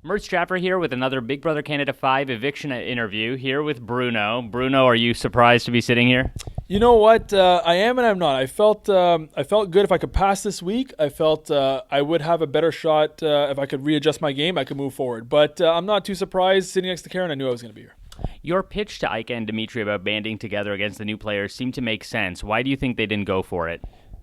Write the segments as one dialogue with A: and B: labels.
A: Murtz Jaffer here with another Big Brother Canada 5 eviction interview here with Bruno. Bruno, are you surprised to be sitting here?
B: You know what? I am and I'm not. I felt good if I could pass this week. I felt I would have a better shot if I could readjust my game. I could move forward. But I'm not too surprised sitting next to Karen. I knew I was going to be here.
A: Your pitch to Ika and Dimitri about banding together against the new players seemed to make sense. Why do you think they didn't go for it?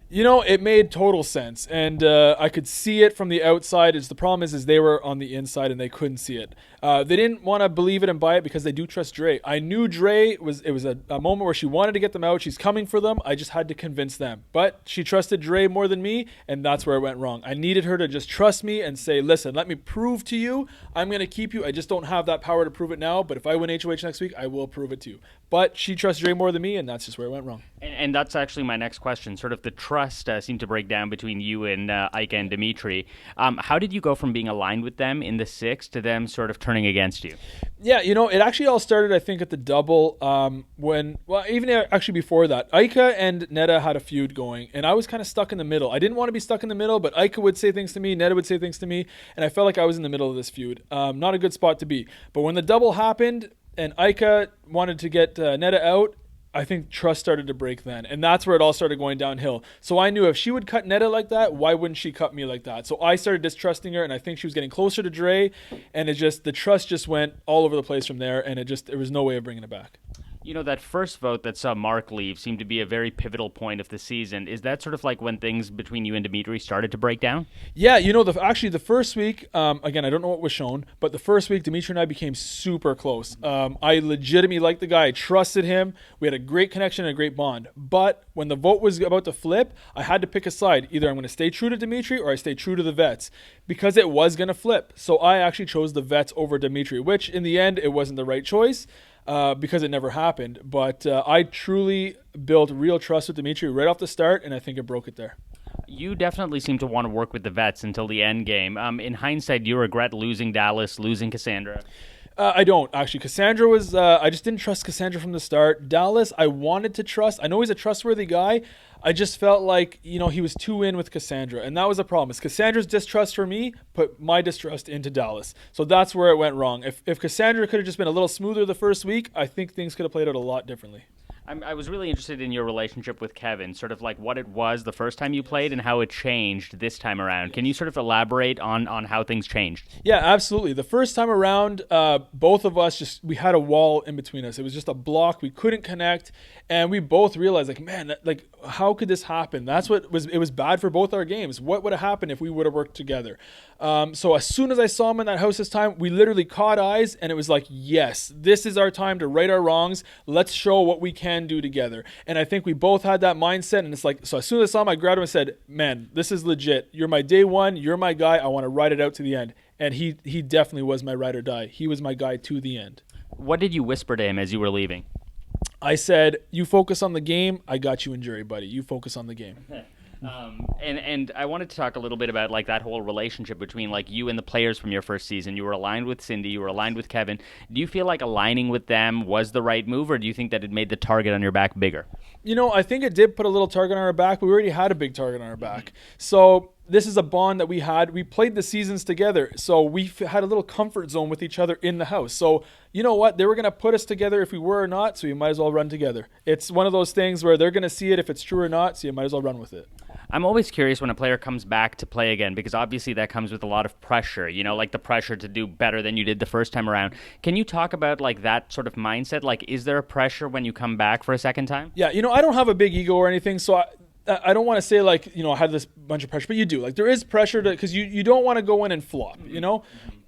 B: You know, it made total sense, and I could see it from the outside. The problem is they were on the inside and they couldn't see it. They didn't want to believe it and buy it because they do trust Dre. I knew Dre it was a moment where she wanted to get them out. She's coming for them. I just had to convince them. But she trusted Dre more than me, and that's where it went wrong. I needed her to just trust me and say, listen, let me prove to you I'm going to keep you. I just don't have that power to prove it now, but if I win HOH next week, I will prove it to you. But she trusts Dre more than me, and that's just where it went wrong.
A: And that's actually my next question. Sort of the trust seemed to break down between you and Ika and Dimitri. How did you go from being aligned with them in the 6 to them sort of turning against you?
B: Yeah, you know, it actually all started, I think, at the double even actually before that. Ika and Neda had a feud going, and I was kind of stuck in the middle. I didn't want to be stuck in the middle, but Ika would say things to me, Neda would say things to me, and I felt like I was in the middle of this feud. Not a good spot to be. But when the double happened and Ika wanted to get Neda out, I think trust started to break then. And that's where it all started going downhill. So I knew if she would cut Neda like that, why wouldn't she cut me like that? So I started distrusting her, and I think she was getting closer to Dre, and the trust just went all over the place from there, and there was no way of bringing it back.
A: You know, that first vote that saw Mark leave seemed to be a very pivotal point of the season. Is that sort of like when things between you and Dimitri started to break down?
B: Yeah, you know, actually the first week, again, I don't know what was shown, but the first week, Dimitri and I became super close. I legitimately liked the guy. I trusted him. We had a great connection and a great bond. But when the vote was about to flip, I had to pick a side. Either I'm going to stay true to Dimitri or I stay true to the vets, because it was going to flip. So I actually chose the vets over Dimitri, which in the end, it wasn't the right choice. Because it never happened. But I truly built real trust with Dimitri right off the start, and I think it broke it there.
A: You definitely seem to want to work with the vets until the end game. In hindsight, do you regret losing Dallas, losing Cassandra?
B: I don't, actually. Cassandra was... I just didn't trust Cassandra from the start. Dallas, I wanted to trust. I know he's a trustworthy guy. I just felt like, you know, he was too in with Cassandra. And that was a problem. Cassandra's distrust for me put my distrust into Dallas. So that's where it went wrong. If Cassandra could have just been a little smoother the first week, I think things could have played out a lot differently.
A: I was really interested in your relationship with Kevin, sort of like what it was the first time you played and how it changed this time around. Can you sort of elaborate on how things changed?
B: Yeah, absolutely. The first time around, both of us we had a wall in between us. It was just a block. We couldn't connect, and we both realized, like, man, how could this happen? It was bad for both our games. What would have happened if we would have worked together? So as soon as I saw him in that house this time, we literally caught eyes, and it was like, yes, this is our time to right our wrongs. Let's show what we can do together. And I think we both had that mindset, and it's like, so as soon as I saw him, I grabbed him and said, man, this is legit. You're my day one. You're my guy. I want to ride it out to the end. And he definitely was my ride or die. He was my guy to the end.
A: What did you whisper to him as you were leaving?
B: I said, you focus on the game. I got you in jury, buddy. You focus on the game.
A: And I wanted to talk a little bit about like that whole relationship between like you and the players from your first season. You were aligned with Cindy, you were aligned with Kevin. Do you feel like aligning with them was the right move, or do you think that it made the target on your back bigger?
B: You know, I think it did put a little target on our back, but we already had a big target on our back. So this is a bond that we had. We played the seasons together, so we had a little comfort zone with each other in the house. So you know what? They were going to put us together if we were or not, so you might as well run together. It's one of those things where they're going to see it if it's true or not, so you might as well run with it.
A: I'm always curious when a player comes back to play again, because obviously that comes with a lot of pressure, you know, like the pressure to do better than you did the first time around. Can you talk about like that sort of mindset? Like, is there a pressure when you come back for a second time?
B: Yeah, you know, I don't have a big ego or anything, so I don't want to say like, you know, I had this bunch of pressure, but you do. Like, there is pressure because you don't want to go in and flop, you know?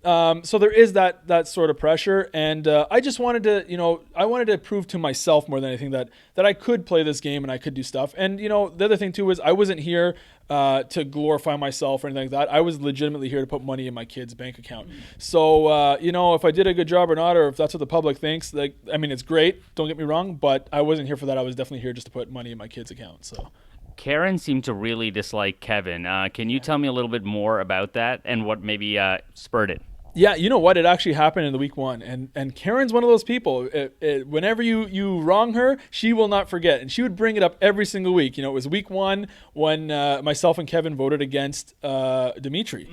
B: So there is that sort of pressure, and I just wanted to, you know, I wanted to prove to myself more than anything that I could play this game and I could do stuff. And, you know, the other thing too is I wasn't here to glorify myself or anything like that. I was legitimately here to put money in my kid's bank account. So, you know, if I did a good job or not, or if that's what the public thinks, like, I mean, it's great, don't get me wrong, but I wasn't here for that. I was definitely here just to put money in my kid's account, so.
A: Karen seemed to really dislike Kevin. Can you tell me a little bit more about that and what maybe spurred it?
B: Yeah, you know what? It actually happened in the week one, and Karen's one of those people. Whenever you wrong her, she will not forget, and she would bring it up every single week. You know, it was week one when myself and Kevin voted against Dimitri,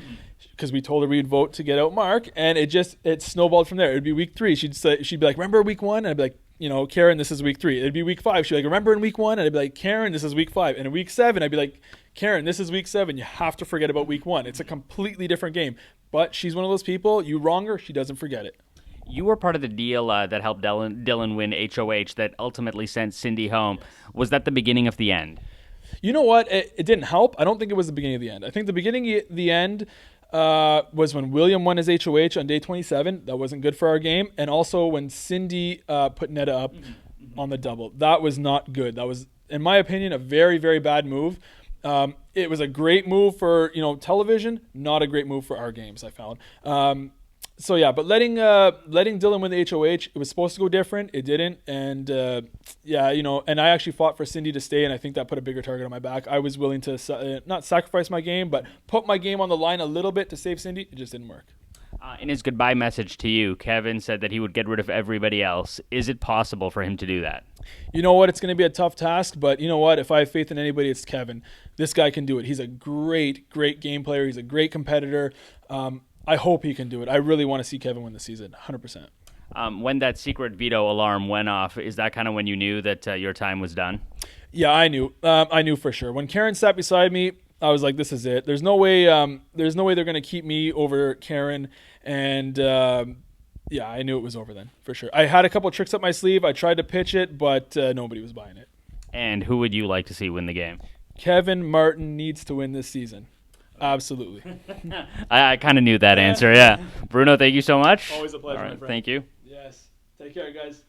B: because we told her we'd vote to get out Mark, and it snowballed from there. It'd be week three. She'd be like, "Remember week one?" And I'd be like, you know, Karen, this is week three. It'd be week five. She'd be like, "Remember in week one?" And I'd be like, "Karen, this is week five." And in week seven, I'd be like, "Karen, this is week seven. You have to forget about week one. It's a completely different game." But she's one of those people, you wrong her, she doesn't forget it.
A: You were part of the deal that helped Dylan win HOH that ultimately sent Cindy home. Was that the beginning of the end?
B: You know what? It didn't help. I don't think it was the beginning of the end. I think the beginning of the end was when William won his HOH on day 27. That wasn't good for our game. And also when Cindy put Netta up on the double. That was not good. That was, in my opinion, a very, very bad move. It was a great move for, you know, television, not a great move for our games, I found. So yeah, but letting Dylan win the HOH, it was supposed to go different. It didn't, and yeah, you know, and I actually fought for Cindy to stay, and I think that put a bigger target on my back. I was willing to not sacrifice my game, but put my game on the line a little bit to save Cindy. It just didn't work.
A: In his goodbye message to you, Kevin said that he would get rid of everybody else. Is it possible for him to do that?
B: You know what? It's going to be a tough task, but you know what? If I have faith in anybody, it's Kevin. This guy can do it. He's a great, great game player. He's a great competitor. I hope he can do it. I really want to see Kevin win the season, 100%.
A: When that secret veto alarm went off, is that kind of when you knew that your time was done?
B: Yeah, I knew. I knew for sure. When Karen sat beside me, I was like, "This is it. There's no way. There's no way they're going to keep me over Karen." And yeah, I knew it was over then for sure. I had a couple of tricks up my sleeve. I tried to pitch it, but nobody was buying it.
A: And who would you like to see win the game?
B: Kevin Martin needs to win this season. Absolutely.
A: I kind of knew that answer, yeah. Bruno, thank you so much.
B: Always a pleasure,
A: All right,
B: my friend.
A: thank you.
B: Yes. Take care, guys.